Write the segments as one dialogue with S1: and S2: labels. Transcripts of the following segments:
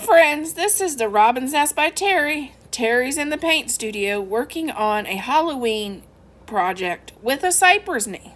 S1: Friends, this is the Robin's Nest by Terry. Terry's in the paint studio working on a Halloween project with a Cypress knee.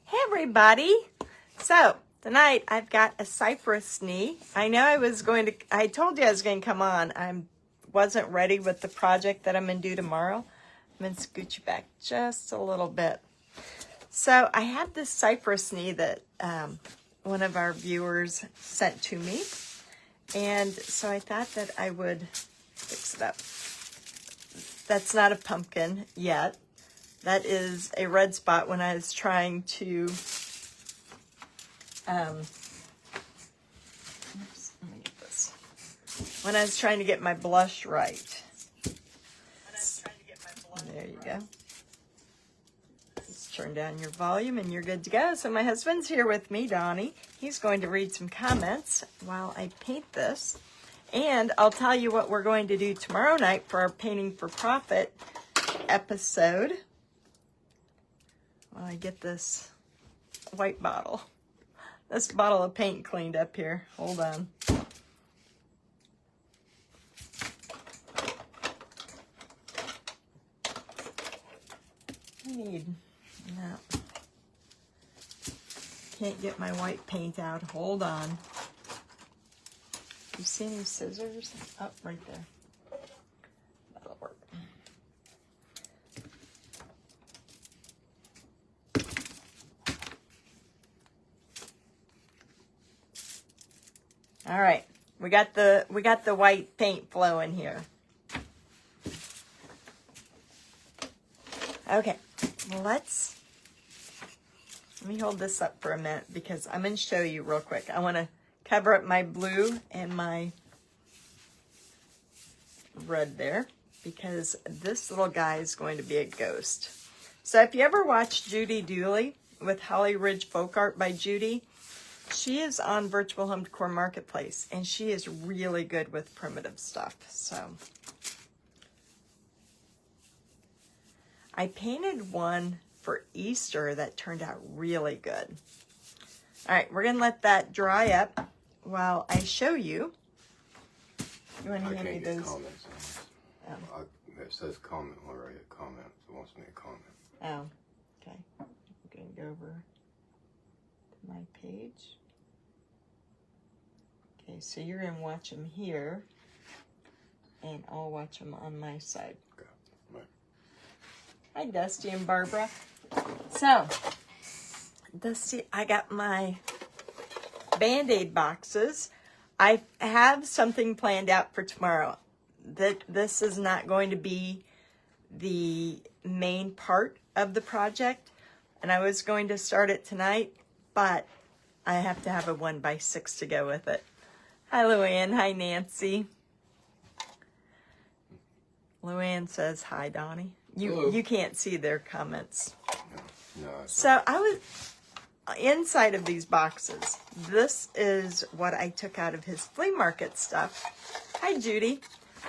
S2: Hey everybody! So tonight I've got a Cypress knee. I know I told you I was going to come on. I wasn't ready with the project that I'm going to do tomorrow. I'm going to scoot you back just a little bit. So I have this Cypress knee that one of our viewers sent to me. And so I thought that I would fix it up. That's not a pumpkin yet. That is a red spot when I was trying to, when I was trying to get my blush right. There you go. Just turn down your volume and you're good to go. So my husband's here with me, Donnie. He's going to read some comments while I paint this. And I'll tell you what we're going to do tomorrow night for our Painting for Profit episode. While I get this white bottle. This bottle of paint cleaned up here. Hold on. No. Can't get my white paint out. Hold on. You see any scissors? Oh, right there. That'll work. All right, we got the white paint flowing here. Okay, let's Let me hold this up for a minute because I'm going to show you real quick. I want to cover up my blue and my red there because this little guy is going to be a ghost. So if you ever watch Judy Dooley with Holly Ridge Folk Art by Judy, she is on Virtual Home Decor Marketplace and she is really good with primitive stuff. So I painted one for Easter that turned out really good. All right, we're going to let that dry up while I show you. You want to hand me those?
S3: Comments on this. It says comment already. A comment. It wants me to comment.
S2: Oh, okay. I'm going to go over to my page. Okay, so you're going to watch them here, and I'll watch them on my side.
S3: Okay. Right.
S2: Hi, Dusty and Barbara. So, Dusty, I got my Band-Aid boxes. I have something planned out for tomorrow. This is not going to be the main part of the project, and I was going to start it tonight, but I have to have a 1x6 to go with it. Hi, Luann. Hi, Nancy. Luann says hi, Donnie. You can't see their comments.
S3: No,
S2: So I was inside of these boxes. This is what I took out of his flea market stuff. Hi, Judy.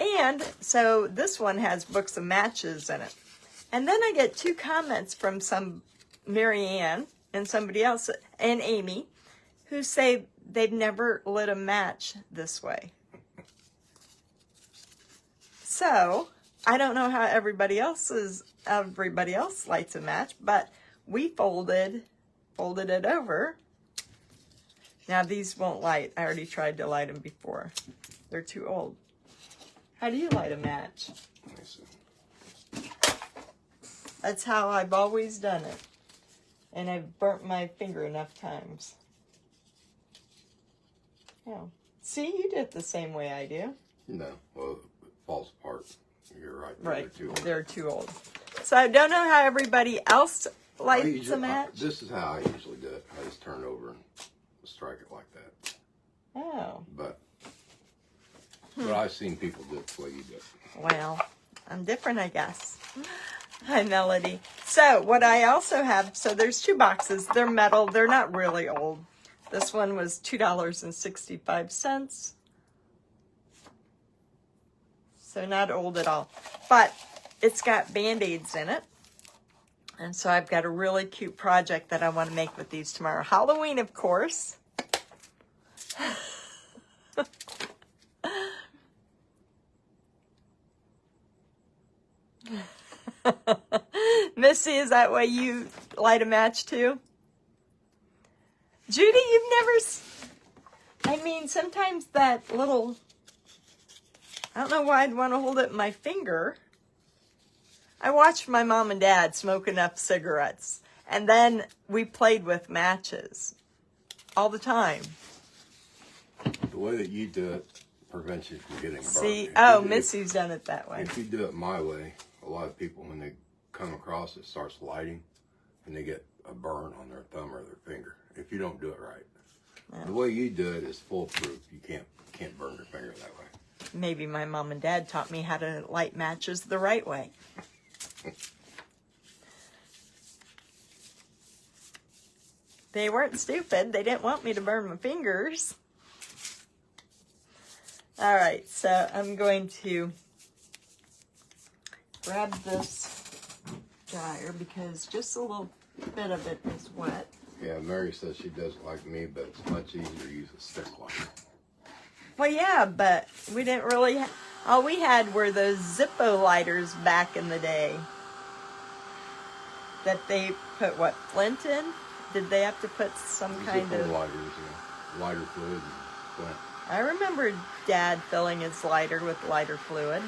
S2: And so this one has books of matches in it. And then I get 2 comments from some Marianne and somebody else, and Amy, who say they've never lit a match this way. So I don't know how everybody else lights a match, but we folded it over. Now these won't light. I already tried to light them before. They're too old. How do you light a match?
S3: let me see.
S2: That's how I've always done it. And I've burnt my finger enough times. Yeah. See, you do it the same way I do.
S3: No, well, it falls apart. You're right.
S2: Right.
S3: They're too old.
S2: They're too old. So I don't know how everybody else lights a match.
S3: This is how I usually do it. I just turn it over and strike it like that.
S2: Oh.
S3: But I've seen people do it the way you do it.
S2: Well, I'm different, I guess. Hi, Melody. So what I also have, so there's 2 boxes. They're metal. They're not really old. This one was $2.65. So not old at all. But it's got Band-Aids in it. And so I've got a really cute project that I want to make with these tomorrow. Halloween, of course. Missy, is that why you light a match too? Judy, you've never... I mean, sometimes that little... I don't know why I'd want to hold it in my finger. I watched my mom and dad smoke enough cigarettes, and then we played with matches all the time.
S3: The way that you do it prevents you from getting burned.
S2: See, Missy's done it that way.
S3: If you do it my way, a lot of people, when they come across it, starts lighting, and they get a burn on their thumb or their finger. If you don't do it right, the way you do it is foolproof. You can't burn your finger that way.
S2: Maybe my mom and dad taught me how to light matches the right way. They weren't stupid. They didn't want me to burn my fingers. All right, so I'm going to grab this dryer because just a little bit of it is wet.
S3: Yeah, Mary says she does it like me, but it's much easier to use a stick lighter.
S2: Well, yeah, but we didn't really... all we had were those Zippo lighters back in the day. That they put, what, flint in? Did they have to put some kind
S3: Zippo
S2: of...
S3: lighters, yeah. Lighter fluid and flint.
S2: I remember Dad filling his lighter with lighter fluid.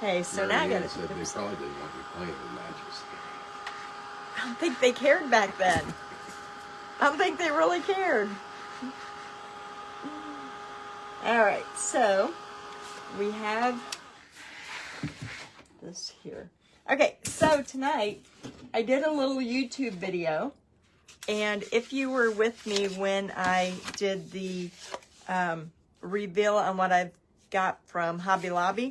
S2: Okay, so now I gotta...
S3: Said they probably didn't want to be playing with matches.
S2: I don't think they cared back then. I don't think they really cared. All right, so we have this here. Okay, so tonight I did a little YouTube video, and if you were with me when I did the reveal on what I've got from Hobby Lobby,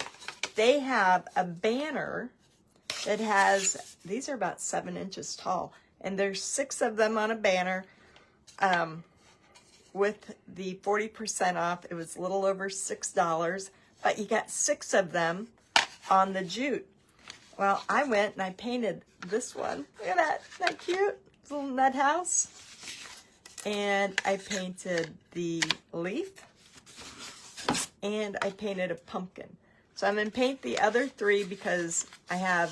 S2: they have a banner that has, these are about 7 inches tall, and there's 6 of them on a banner. With the 40% off, it was a little over $6, but you got 6 of them on the jute. Well, I went and I painted this one. Look at that, isn't that cute? This little nut house. And I painted the leaf, and I painted a pumpkin. So I'm going to paint the other 3 because I have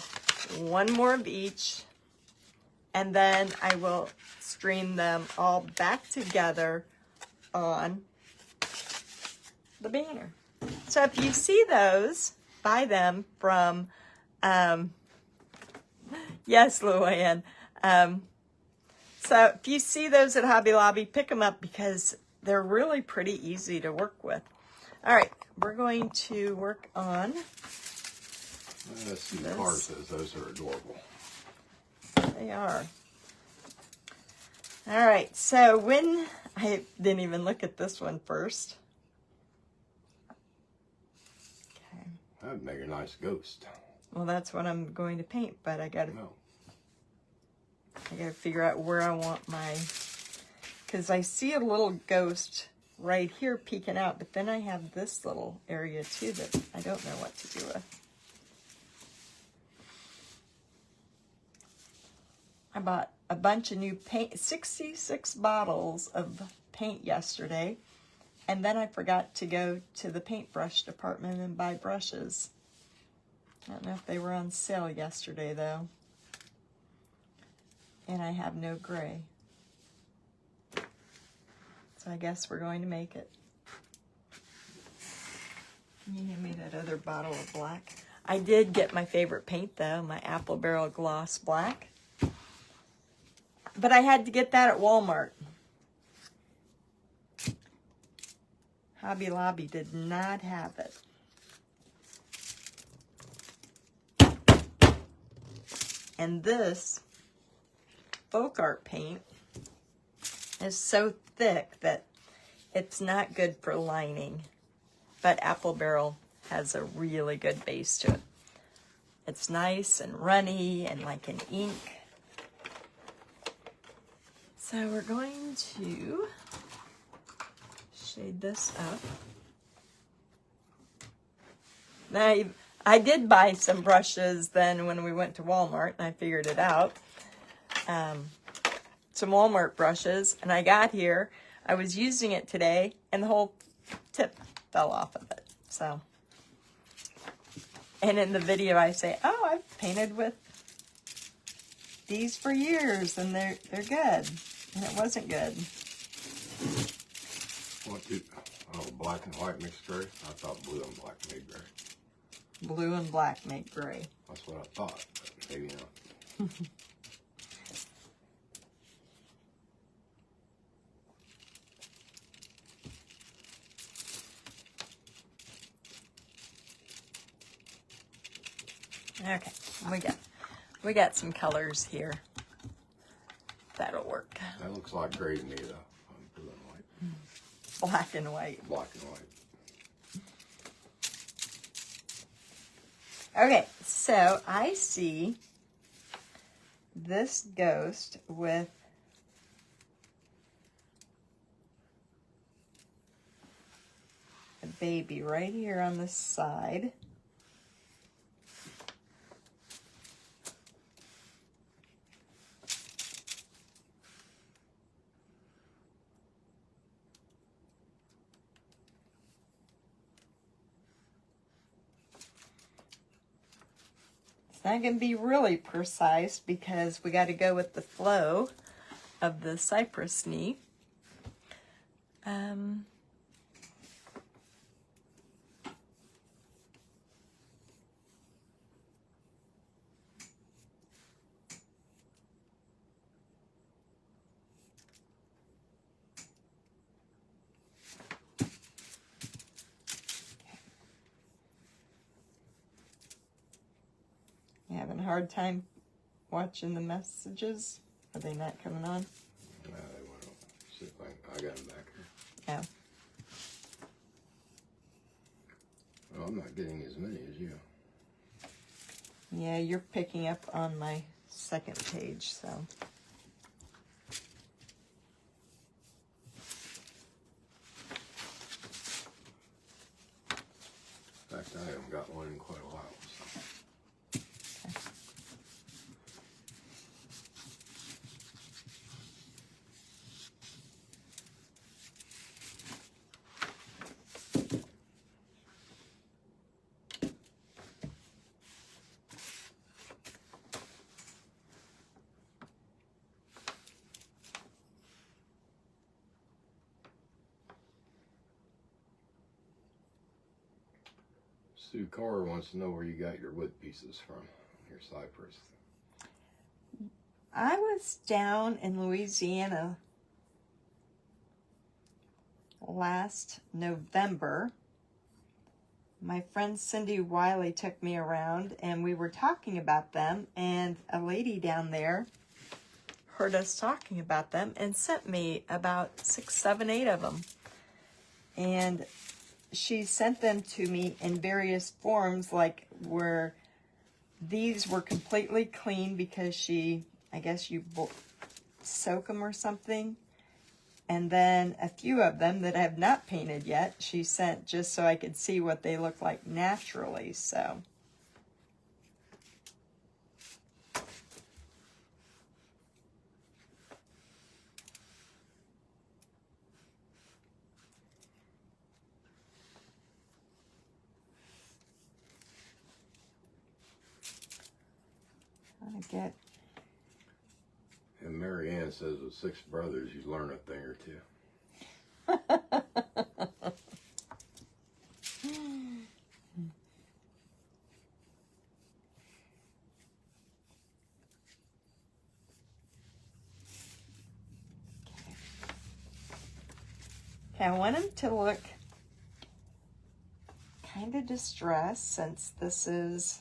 S2: 1 more of each, and then I will stream them all back together on the banner. So if you see those, buy them from, yes, Luann. So if you see those at Hobby Lobby, pick them up because they're really pretty easy to work with. All right, we're going to work on
S3: Let's see, the card says those are adorable.
S2: They are. All right, so when I didn't even look at this one first. Okay.
S3: That would make a nice ghost.
S2: Well, that's what I'm going to paint, but I gotta
S3: No.
S2: figure out where I want my, because I see a little ghost right here peeking out, but then I have this little area too that I don't know what to do with. I bought a bunch of new paint, 66 bottles of paint yesterday, and then I forgot to go to the paintbrush department and buy brushes. I don't know if they were on sale yesterday though. And I have no gray. So I guess we're going to make it. Can you hand me that other bottle of black? I did get my favorite paint though, my Apple Barrel Gloss Black. But I had to get that at Walmart. Hobby Lobby did not have it. And this folk art paint is so thick that it's not good for lining. But Apple Barrel has a really good base to it. It's nice and runny and like an ink. So we're going to shade this up. Now, I did buy some brushes then when we went to Walmart, and I figured it out. Some Walmart brushes, and I got here. I was using it today, and the whole tip fell off of it. So, and in the video I say, oh, I've painted with these for years, and they're good. And it wasn't good.
S3: What do, black and white mixed gray? I thought blue and black made gray.
S2: Blue and black make gray.
S3: That's what I thought, but maybe not.
S2: Okay, we got some colors here. That'll work.
S3: That looks like gray to me, though. Blue and white.
S2: Black and white.
S3: Black and white.
S2: Okay, so I see this ghost with a baby right here on the side. Not going to be really precise because we got to go with the flow of the Cypress knee. You having a hard time watching the messages? Are they not coming on?
S3: They went on. See if I got them back here.
S2: Yeah.
S3: Oh, I'm not getting as many as you.
S2: Yeah, you're picking up on my second page, so.
S3: In fact, I haven't got one in quite a while. So. Sue Carr wants to know where you got your wood pieces from, your cypress.
S2: I was down in Louisiana last November. My friend Cindy Wiley took me around and we were talking about them, and a lady down there heard us talking about them and sent me about 6, 7, 8 of them. And she sent them to me in various forms, like where these were completely clean because I guess you soak them or something. And then a few of them that I have not painted yet, she sent just so I could see what they look like naturally, so. I get.
S3: And Mary Ann says with 6 brothers, you learn a thing or 2.
S2: Okay, I want them to look kind of distressed, since this is.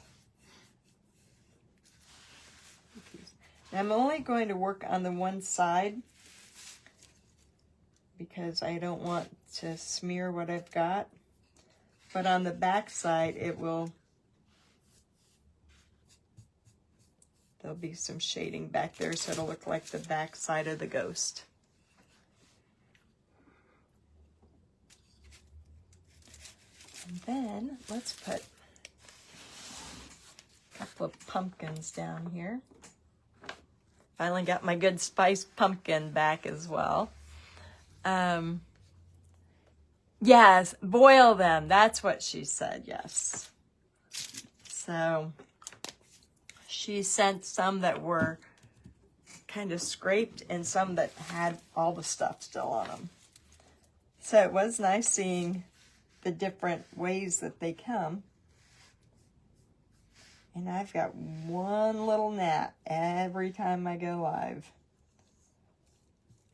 S2: I'm only going to work on the one side because I don't want to smear what I've got. But on the back side, there'll be some shading back there, so it'll look like the back side of the ghost. And then let's put a couple of pumpkins down here. Finally got my good spiced pumpkin back as well. Yes, boil them. That's what she said, yes. So she sent some that were kind of scraped and some that had all the stuff still on them. So it was nice seeing the different ways that they come. And I've got one little gnat every time I go live.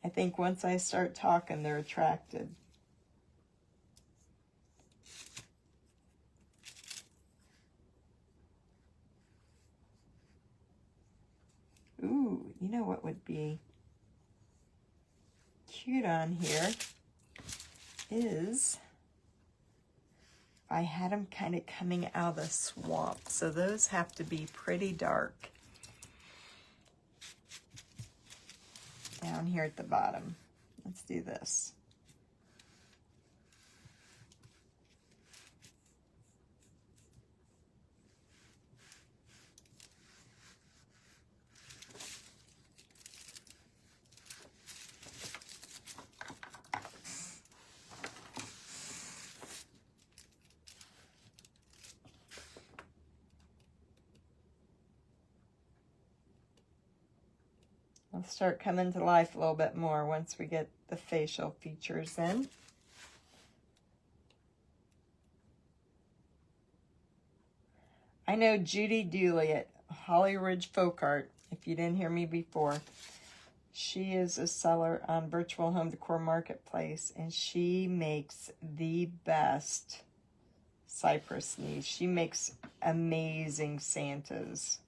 S2: I think once I start talking, they're attracted. Ooh, you know what would be cute on here is I had them kind of coming out of the swamp, so those have to be pretty dark down here at the bottom. Let's do this. I'll start coming to life a little bit more once we get the facial features in. I know Judy Dooley at Holly Ridge Folk Art, if you didn't hear me before. She is a seller on Virtual Home Decor Marketplace, and she makes the best Cypress needs. She makes amazing Santas.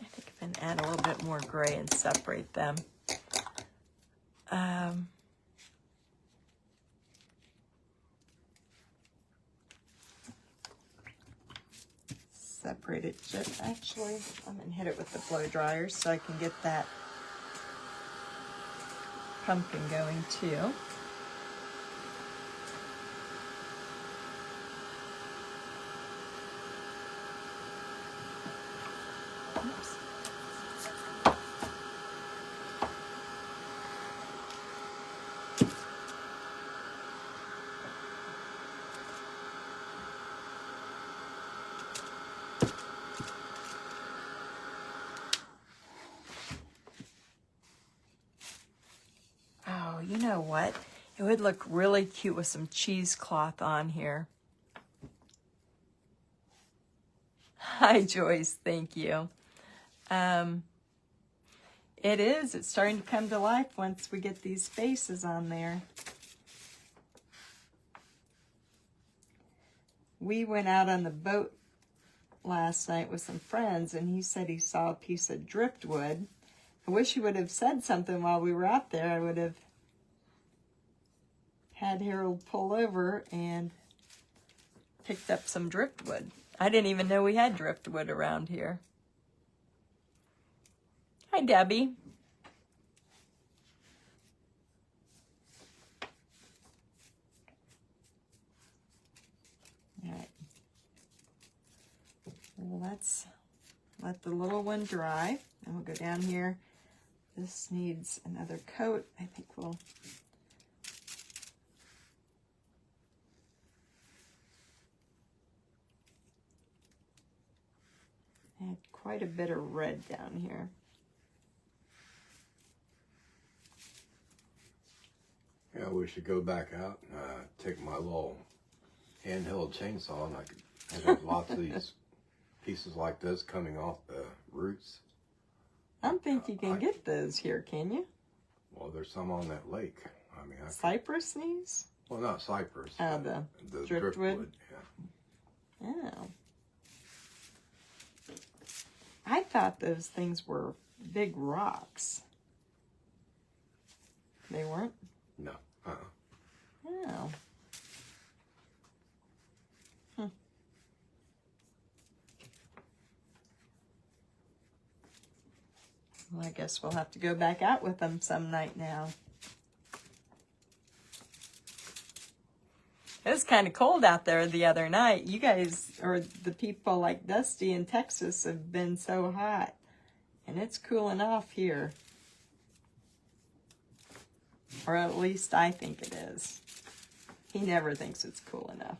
S2: I think I can add a little bit more gray and separate them. Separate it just, actually, I'm going to hit it with the blow dryer so I can get that pumpkin going too. Oops. Oh, you know what? It would look really cute with some cheesecloth on here. Hi, Joyce. Thank you. It is. It's starting to come to life once we get these faces on there. We went out on the boat last night with some friends, and he said he saw a piece of driftwood. I wish he would have said something while we were out there. I would have had Harold pull over and picked up some driftwood. I didn't even know we had driftwood around here. Hi, Debbie. All right. Well, let's let the little one dry, and we'll go down here. This needs another coat. I think we'll add quite a bit of red down here.
S3: Yeah, we should go back out and take my little handheld chainsaw, and I have lots of these pieces like this coming off the roots.
S2: I don't think you can get those here, can you?
S3: Well, there's some on that lake. I mean,
S2: Cypress knees?
S3: Well, not cypress.
S2: Oh,
S3: the
S2: driftwood?
S3: Yeah.
S2: Oh. I thought those things were big rocks. They weren't?
S3: No.
S2: Oh. Well, I guess we'll have to go back out with them some night now. It was kind of cold out there the other night. You guys, or the people like Dusty in Texas, have been so hot. And it's cooling off here. Or at least I think it is. He never thinks it's cool enough.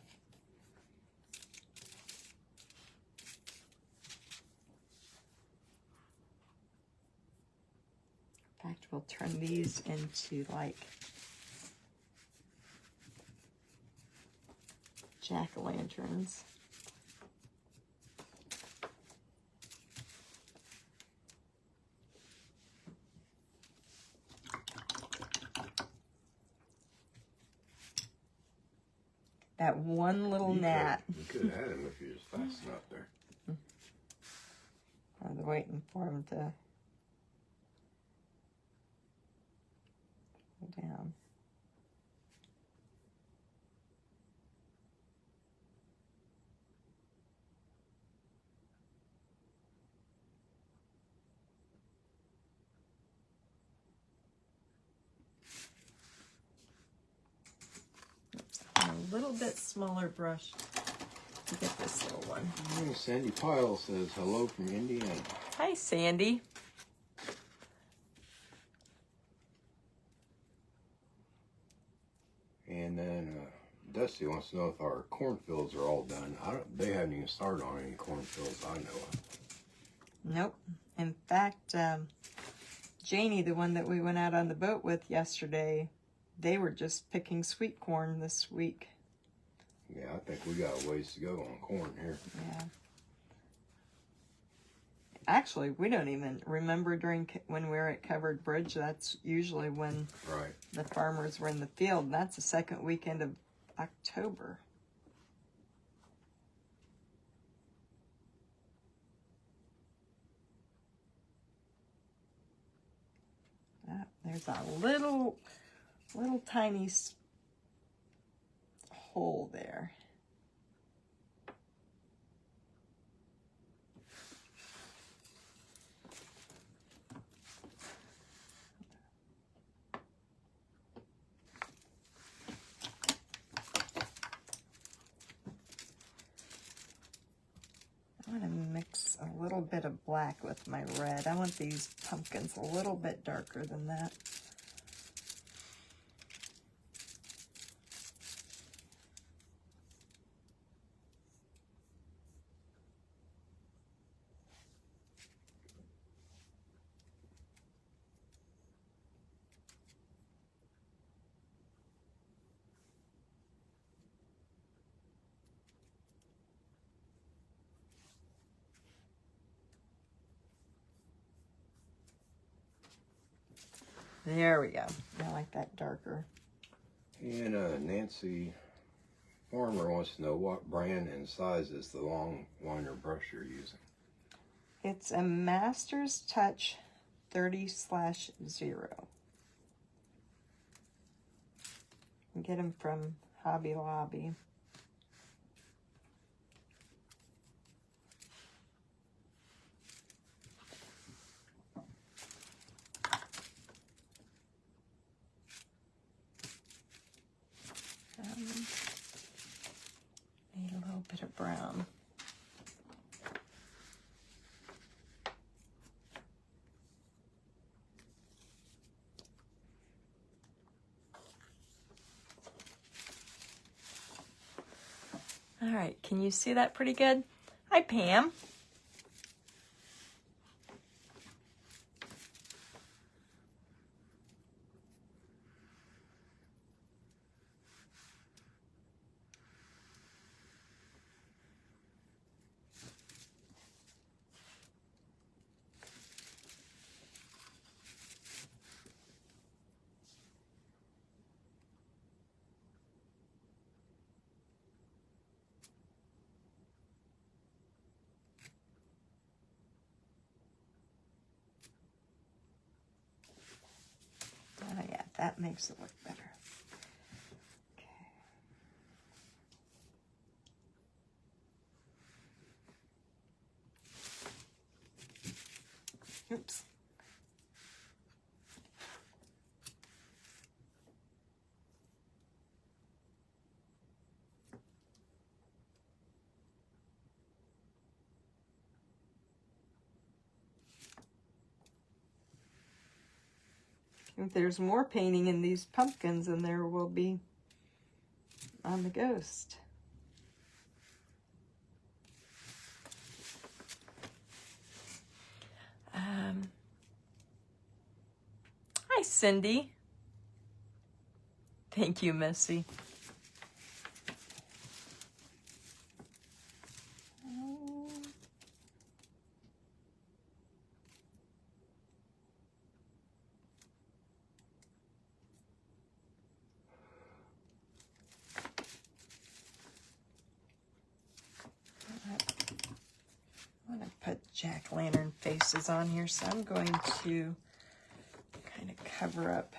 S2: In fact, we'll turn these into like jack-o'-lanterns. That one little gnat.
S3: You could have had him if you just fastened up there.
S2: I was waiting for him to go down. A little bit smaller brush to get this little one.
S3: Hey, Sandy Pyle says hello from Indiana.
S2: Hi, Sandy.
S3: And then Dusty wants to know if our cornfields are all done. They haven't even started on any cornfields I know of.
S2: Nope. In fact, Janie, the one that we went out on the boat with yesterday, they were just picking sweet corn this week.
S3: Yeah, I think we got a ways to go on corn here.
S2: Yeah. Actually, we don't even remember when we were at Covered Bridge. That's usually when the farmers were in the field. And that's the second weekend of October. There's a little tiny hole there. I want to mix a little bit of black with my red. I want these pumpkins a little bit darker than that. There we go. I like that darker.
S3: And Nancy Farmer wants to know what brand and size is the long liner brush you're using.
S2: It's a Master's Touch 30/0. You get them from Hobby Lobby. Need a little bit of brown. All right, can you see that pretty good? Hi, Pam. Oh yeah, that makes it look better. Okay. Oops. If there's more painting in these pumpkins than there will be on the ghost. Hi, Cindy. Thank you, Missy. I want to put jack-o'-lantern faces on here, so I'm going to kind of cover up,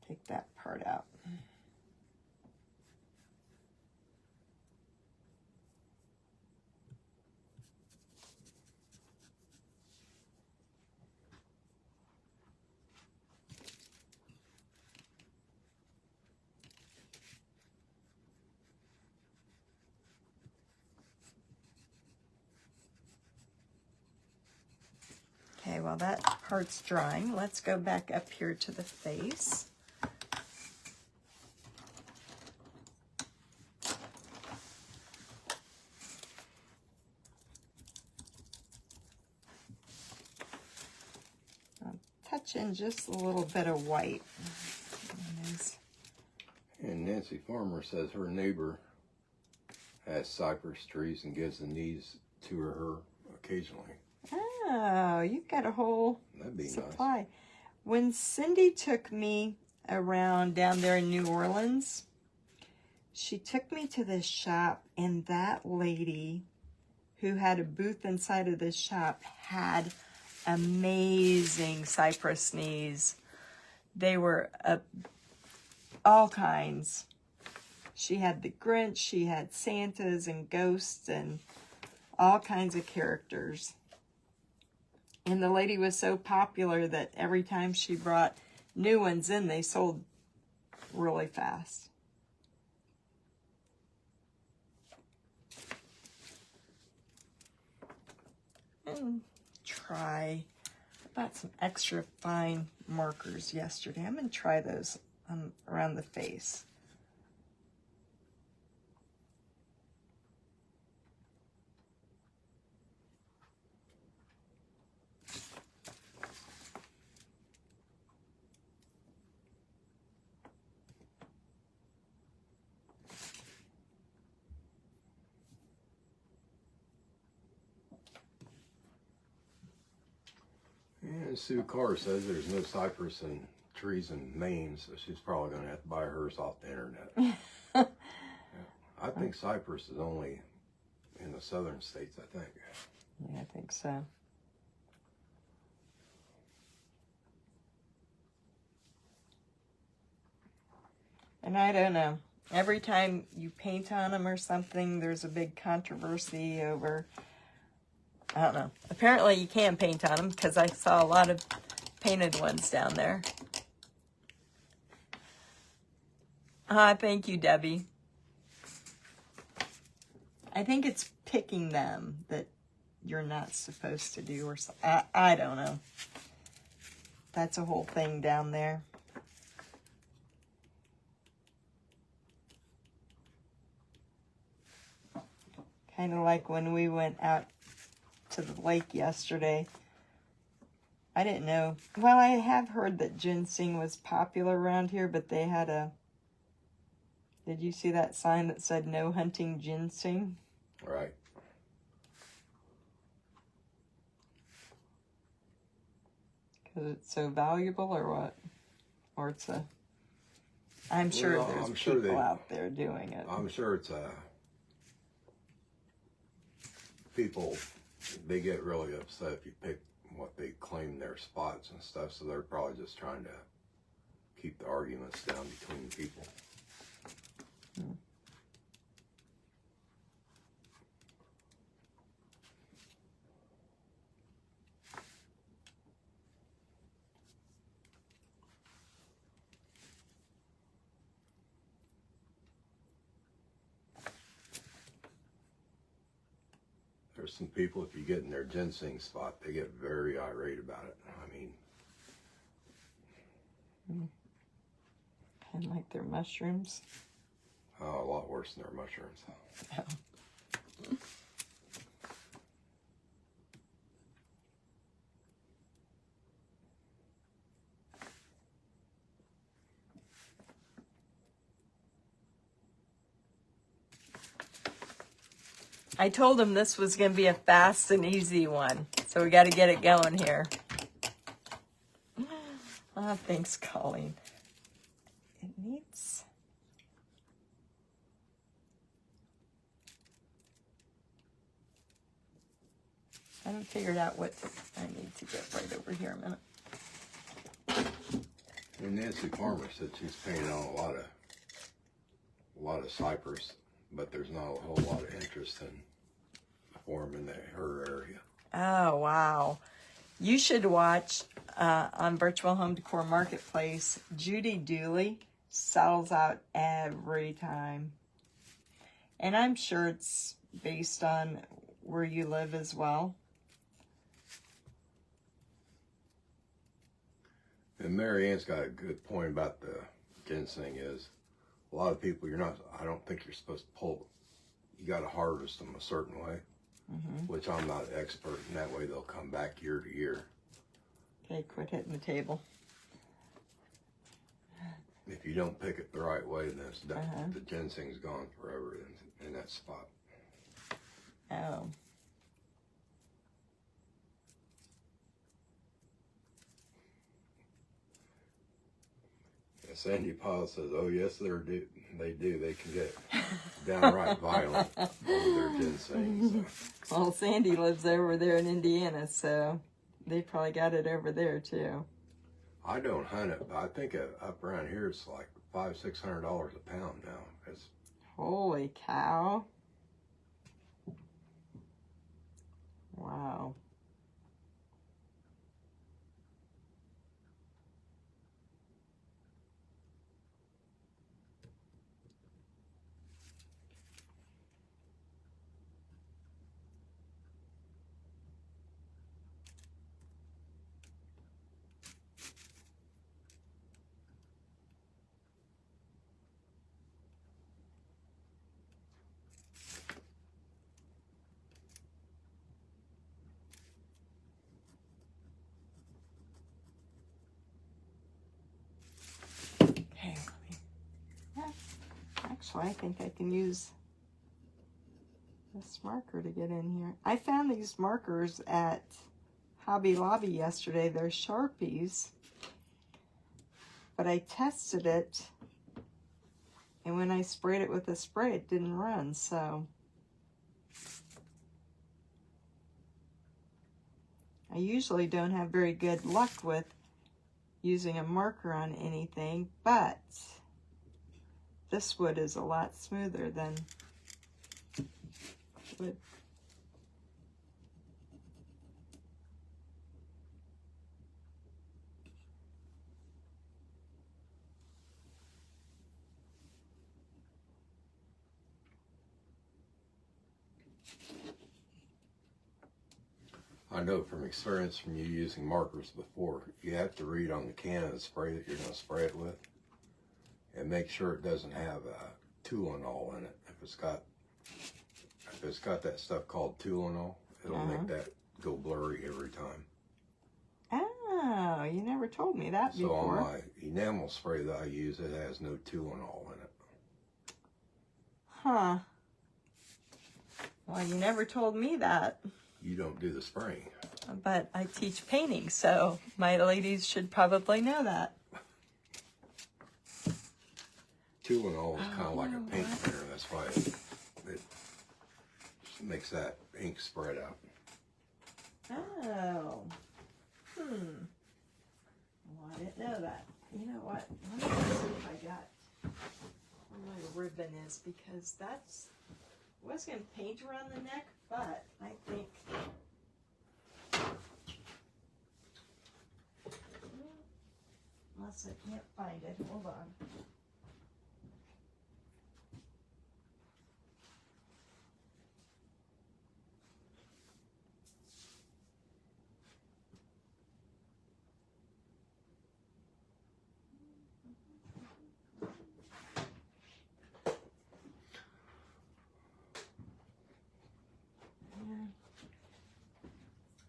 S2: take that part out. Okay, while that part's drying, let's go back up here to the face. touch and just a little bit of white.
S3: And Nancy Farmer says her neighbor has cypress trees and gives the needs to her occasionally.
S2: Oh, you've got a whole
S3: That'd be
S2: supply.
S3: nice.
S2: When Cindy took me around down there in New Orleans, she took me to this shop, and that lady who had a booth inside of this shop had amazing cypress knees. They were all kinds. She had the Grinch, she had Santas and ghosts and all kinds of characters. And the lady was so popular that every time she brought new ones in, they sold really fast. And I bought some extra fine markers yesterday. I'm going to try those around the face.
S3: And Sue Carr says there's no cypress and trees in Maine, so she's probably going to have to buy hers off the internet. Yeah. I think cypress is only in the southern states, I think.
S2: Yeah, I think so. And I don't know. Every time you paint on them or something, there's a big controversy over, I don't know. Apparently you can paint on them because I saw a lot of painted ones down there. Thank you, Debbie. I think it's picking them that you're not supposed to do or something. I don't know. That's a whole thing down there. Kind of like when we went out to the lake yesterday. I didn't know. Well, I have heard that ginseng was popular around here, but they had a... Did you see that sign that said no hunting ginseng?
S3: Right.
S2: Because it's so valuable or what? Or it's a... I'm sure there's people out there doing it.
S3: I'm sure it's people, they get really upset if you pick what they claim their spots and stuff, so they're probably just trying to keep the arguments down between people. There's some people, if you get in their ginseng spot, they get very irate about it. I mean,
S2: Kind of like their mushrooms.
S3: a lot worse than their mushrooms.
S2: Oh. I told him this was going to be a fast and easy one, so we got to get it going here. Oh, thanks, Colleen. It needs... I haven't figured out what I need to get right over here a minute.
S3: And Nancy Farmer said she's painted on a lot of cypress, but there's not a whole lot of interest in for them in her area.
S2: Oh, wow. You should watch on Virtual Home Decor Marketplace. Judy Dooley sells out every time. And I'm sure it's based on where you live as well.
S3: And Mary Ann's got a good point about the ginseng is a lot of people, I don't think you're supposed to pull, you got to harvest them a certain way, which I'm not an expert in. That way they'll come back year to year.
S2: Okay, quit hitting the table.
S3: If you don't pick it the right way, then it's done. The ginseng's gone forever in that spot.
S2: Oh.
S3: Yeah, Sandy Powell says, "Oh yes, they do. They do. They can get downright violent over their ginseng." So.
S2: Well, Sandy lives over there in Indiana, so they probably got it over there too.
S3: I don't hunt it, but I think up around here it's like $500-600 a pound now. It's,
S2: holy cow! Wow. Okay. Actually, I think I can use this marker to get in here. I found these markers at Hobby Lobby yesterday. They're Sharpies, but I tested it, and when I sprayed it with a spray, it didn't run, so I usually don't have very good luck with using a marker on anything, but this wood is a lot smoother than wood.
S3: I know from experience from you using markers before, you have to read on the can of the spray that you're going to spray it with, and make sure it doesn't have Tulinol in it. If it's got that stuff called Tulinol, it'll make that go blurry every time.
S2: Oh, you never told me that before.
S3: So on my enamel spray that I use, it has no Tulinol in it.
S2: Huh. Well, you never told me that.
S3: You don't do the spraying.
S2: But I teach painting, so my ladies should probably know that.
S3: Tulinol is kind of like a paint thinner. That's why it makes that ink spread out.
S2: Oh. Well, I didn't know that. You know what? Let me see if I got where my ribbon is, because that's, I was going to paint around the neck, but I think, unless I can't find it, hold on.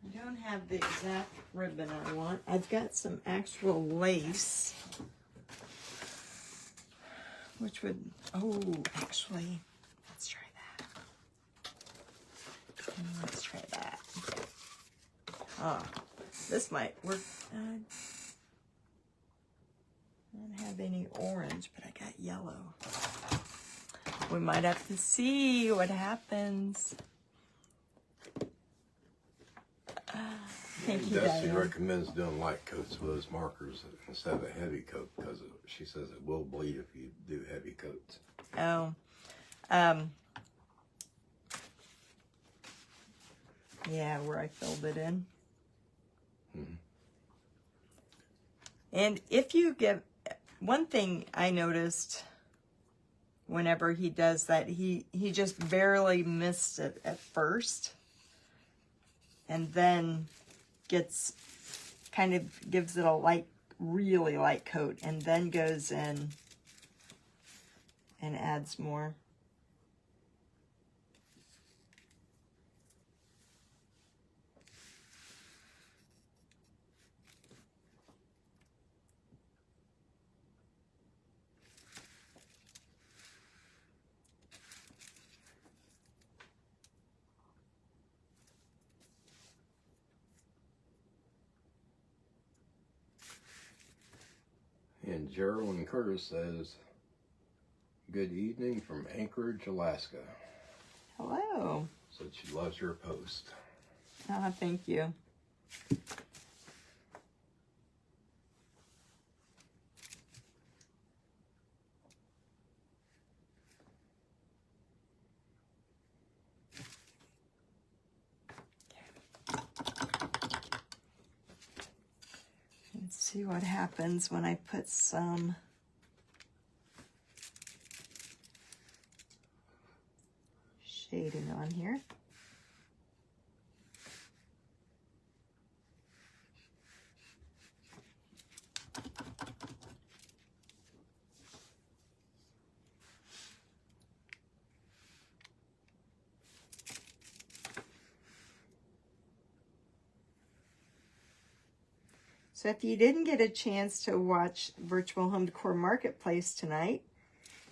S2: I don't have the exact ribbon I want. I've got some actual lace, which would, oh, actually, let's try that. Let's try that. Oh, this might work. I don't have any orange, but I got yellow. We might have to see what happens. Thank you,
S3: Dusty
S2: Diane.
S3: recommends doing light coats with those markers instead of a heavy coat, because she says it will bleed if you do heavy coats.
S2: Oh, yeah, where I filled it in. And if you give, one thing I noticed whenever he does that, he just barely missed it at first, and then kind of gives it a light, really light coat, and then goes in and adds more.
S3: And Geraldine Curtis says, good evening from Anchorage, Alaska.
S2: Hello.
S3: Said she loves your post.
S2: Oh, thank you. Let's see what happens when I put some shading on here. So if you didn't get a chance to watch Virtual Home Decor Marketplace tonight,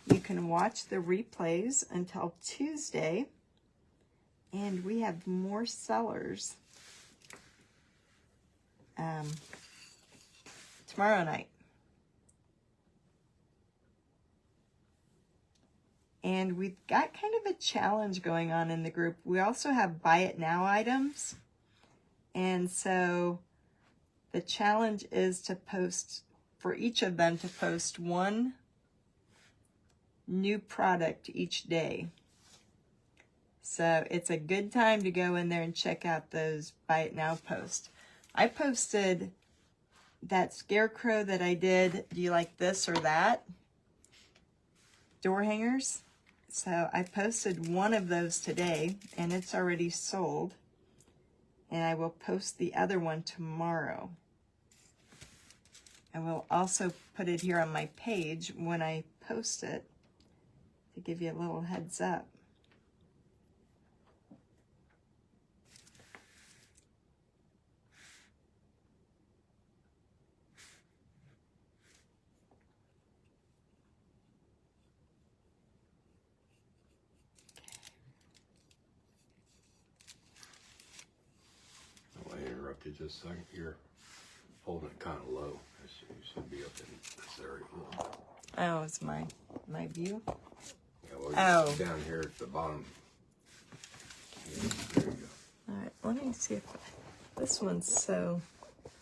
S2: you can watch the replays until Tuesday. And we have more sellers tomorrow night. And we've got kind of a challenge going on in the group. We also have buy it now items. And so the challenge is to post, for each of them, to post one new product each day. So it's a good time to go in there and check out those buy it now posts. I posted that scarecrow that I did, do you like this or that? Door hangers. So I posted one of those today and it's already sold. And I will post the other one tomorrow. I will also put it here on my page when I post it to give you a little heads up.
S3: I interrupted just a second. You're holding it kind of low. You should be up in this area a little bit.
S2: Oh, it's my view?
S3: Yeah, well,
S2: Oh.
S3: down here at the bottom. Yeah, there you go.
S2: All right, let me see if this one's so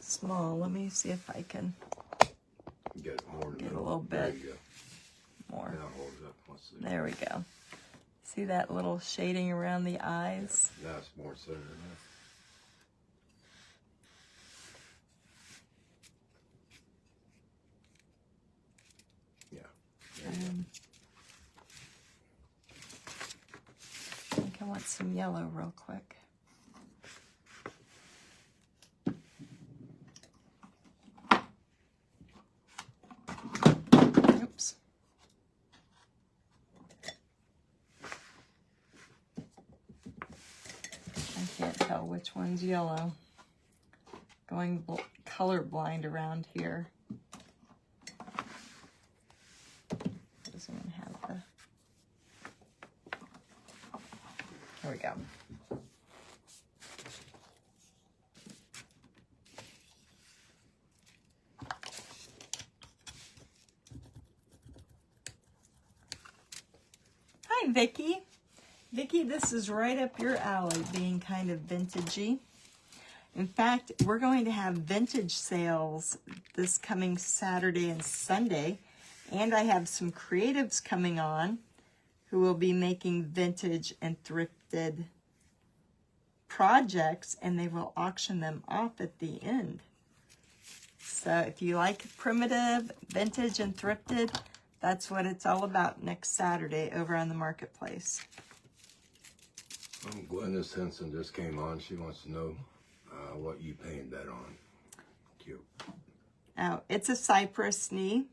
S2: small. Let me see if I can
S3: Get it more in the
S2: get a
S3: middle.
S2: little
S3: There
S2: bit
S3: you go.
S2: more.
S3: Now hold it up. Let's see.
S2: There we go. See that little shading around the eyes?
S3: That's more centered enough. Yeah. There you go.
S2: I think I want some yellow real quick. Oops. I can't tell which one's yellow. Going color blind around here. Doesn't even have the... There we go. Hi, Vicki. Vicki, this is right up your alley, being kind of vintagey. In fact, we're going to have vintage sales this coming Saturday and Sunday, and I have some creatives coming on who will be making vintage and thrifted projects, and they will auction them off at the end. So if you like primitive, vintage, and thrifted, that's what it's all about next Saturday over on the marketplace.
S3: Glennis Henson just came on. She wants to know what you painted that on. Cute.
S2: Oh, it's a cypress knee.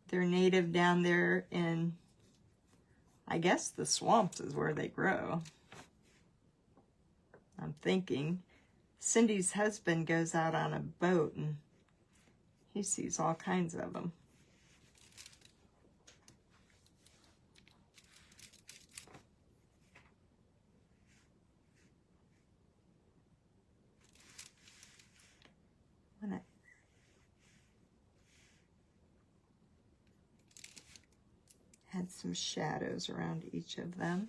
S2: They're native down there in, I guess the swamps is where they grow. I'm thinking. Cindy's husband goes out on a boat and he sees all kinds of them. Add some shadows around each of them.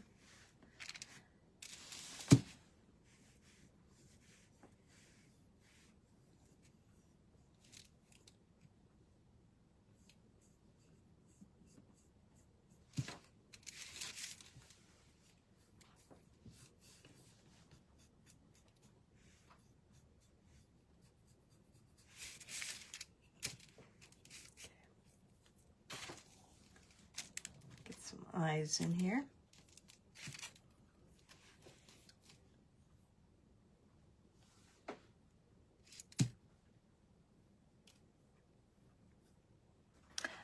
S2: Eyes in here.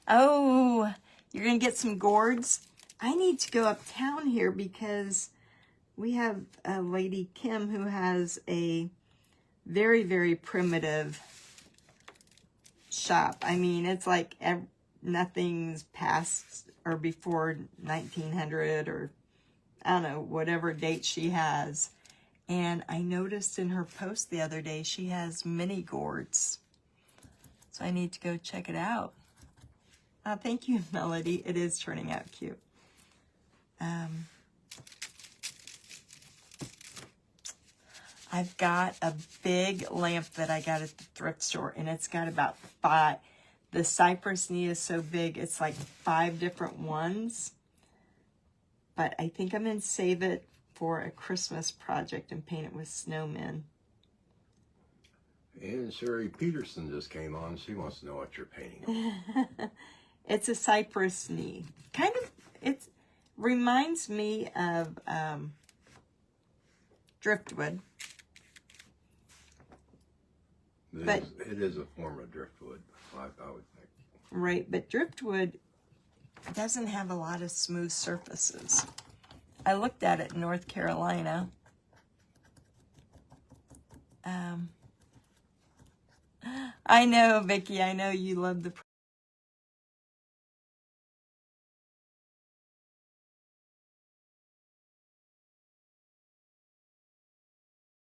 S2: Oh, you're gonna get some gourds. I need to go uptown here because we have a lady, Kim, who has a very, very primitive shop. I mean, it's like nothing's past or before 1900 or I don't know, whatever date she has. And I noticed in her post the other day, she has mini gourds. So I need to go check it out. Thank you, Melody. It is turning out cute. I've got a big lamp that I got at the thrift store, and it's got about 5. The Cypress knee is so big, it's like 5 different ones. But I think I'm going to save it for a Christmas project and paint it with snowmen.
S3: And Sherry Peterson just came on. She wants to know what you're painting.
S2: It's a Cypress knee. Kind of, it reminds me of driftwood.
S3: It is a form of driftwood, I would think.
S2: Right, but driftwood doesn't have a lot of smooth surfaces. I looked at it in North Carolina. I know, Vicki, I know you love the